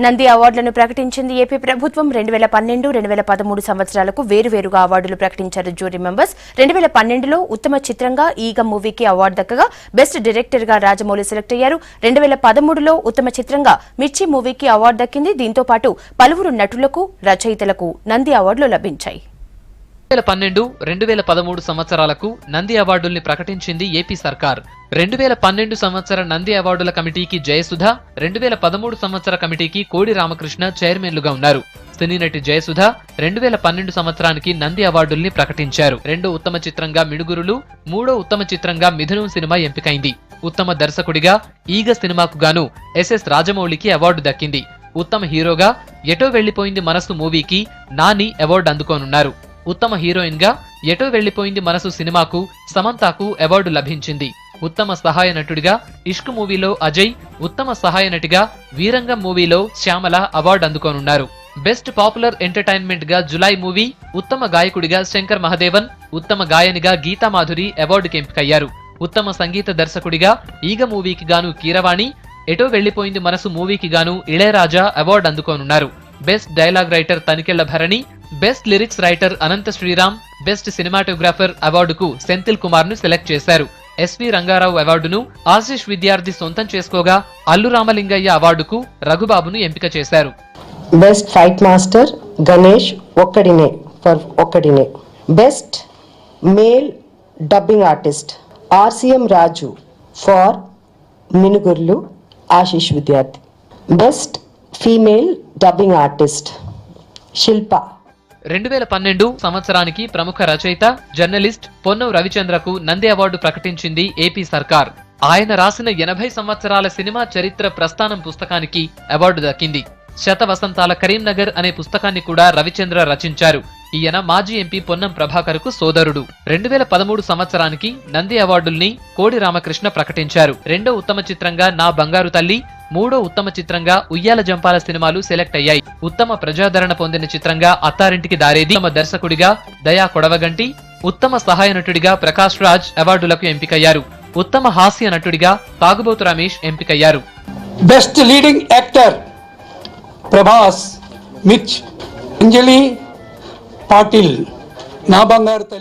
నంది అవార్డులను ప్రకటించింది ఏపీ ప్రభుత్వం. 2012-2013 సంవత్సరాలకు వేరువేరుగా అవార్డులు ప్రకటించారు జ్యూరీ మెంబర్స్. 2012లో ఉత్తమ చిత్రంగా ఈగ మూవీకి అవార్డు దక్కగా బెస్ట్ డైరెక్టర్ గా రాజమౌళి సెలెక్ట్ అయ్యారు. 2013లో ఉత్తమ చిత్రంగా మిర్చి మూవీకి అవార్డు దక్కింది. దీంతో పాటు పలువురు నటులకు, రచయితలకు నంది అవార్డులు లభించాయి. 2012-2013 సంవత్సరాలకు నంది అవార్డుల్ని ప్రకటించింది ఏపీ సర్కార్. 2012 సంవత్సర నంది అవార్డుల కమిటీకి జయసుధ, 2013 సంవత్సర కమిటీకి కోడి రామకృష్ణ చైర్మన్లుగా ఉన్నారు. సినీ నటి జయసుధ 2012 సంవత్సరానికి నంది అవార్డుల్ని ప్రకటించారు. రెండో ఉత్తమ చిత్రంగా మిడుగురులు, మూడో ఉత్తమ చిత్రంగా మిథునం సినిమా ఎంపికైంది. ఉత్తమ దర్శకుడిగా ఈగ సినిమాకు గాను ఎస్ఎస్ రాజమౌళికి అవార్డు దక్కింది. ఉత్తమ హీరోగా ఎటో వెళ్లిపోయింది మనసు మూవీకి నాని అవార్డు అందుకోనున్నారు. ఉత్తమ హీరోయిన్ గా ఎటో వెళ్లిపోయింది మనసు సినిమాకు సమంతాకు అవార్డు లభించింది. ఉత్తమ సహాయ నటుడిగా ఇష్క్ మూవీలో అజయ్, ఉత్తమ సహాయ నటిగా వీరంగం మూవీలో శ్యామల అవార్డు అందుకోనున్నారు. బెస్ట్ పాపులర్ ఎంటర్టైన్మెంట్ గా జులై మూవీ, ఉత్తమ గాయకుడిగా శంకర్ మహదేవన్, ఉత్తమ గాయనిగా గీతామాధురి అవార్డుకి ఎంపికయ్యారు. ఉత్తమ సంగీత దర్శకుడిగా ఈగ మూవీకి గాను కీరవాణి, ఎటో వెళ్లిపోయింది మనసు మూవీకి గాను ఇళయరాజా అవార్డు అందుకోనున్నారు. Best dialogue writer Tanikella Bharani, best lyrics writer Anantha Sriram, best cinematographer అవార్డుకు సెంథిల్ కుమార్ ను సెలెక్ట్ చేశారు. ఎస్వి రంగారావు అవార్డును ఆశిష్ విద్యార్థి సొంతం చేసుకోగా అల్లు రామలింగయ్య అవార్డుకు రఘుబాబును ఎంపిక చేశారు. Best fight master Ganesh Okkadine. Best male dubbing artist RCM Raju for Minugurulu Ashish Vidyarthi. Best female dubbing artist Shilpa. 2012 సంవత్సరానికి ప్రముఖ రచయిత, జర్నలిస్ట్ పొన్నం రవిచంద్రకు నంది అవార్డు ప్రకటించింది ఏపీ సర్కార్. ఆయన రాసిన 80 సంవత్సరాల సినిమా చరిత్ర ప్రస్థానం పుస్తకానికి అవార్డు దక్కింది. శత వసంతాల కరీంనగర్ అనే పుస్తకాన్ని కూడా రవిచంద్ర రచించారు. ఈయన మాజీ ఎంపీ పొన్నం ప్రభాకర్ కు సోదరుడు. 2013 సంవత్సరానికి నంది అవార్డుల్ని కోడి రామకృష్ణ ప్రకటించారు. రెండో ఉత్తమ చిత్రంగా నా బంగారు తల్లి, మూడో ఉత్తమ చిత్రంగా ఉయ్యాల జంపాల సినిమాలు సెలెక్ట్ అయ్యాయి. ఉత్తమ ప్రజాదరణ పొందిన చిత్రంగా అత్తారింటికి దారేది, ఉత్తమ దర్శకుడిగా దయా కొడవగంటి, ఉత్తమ సహాయ నటుడిగా ప్రకాష్ రాజ్ అవార్డులకు ఎంపికయ్యారు. ఉత్తమ హాస్య నటుడిగా తాగుబోతు రమేష్ ఎంపికయ్యారు. Best leading actor Prabhas, Mirchi, Anjali Patil, Naa Bangaru తల్లి.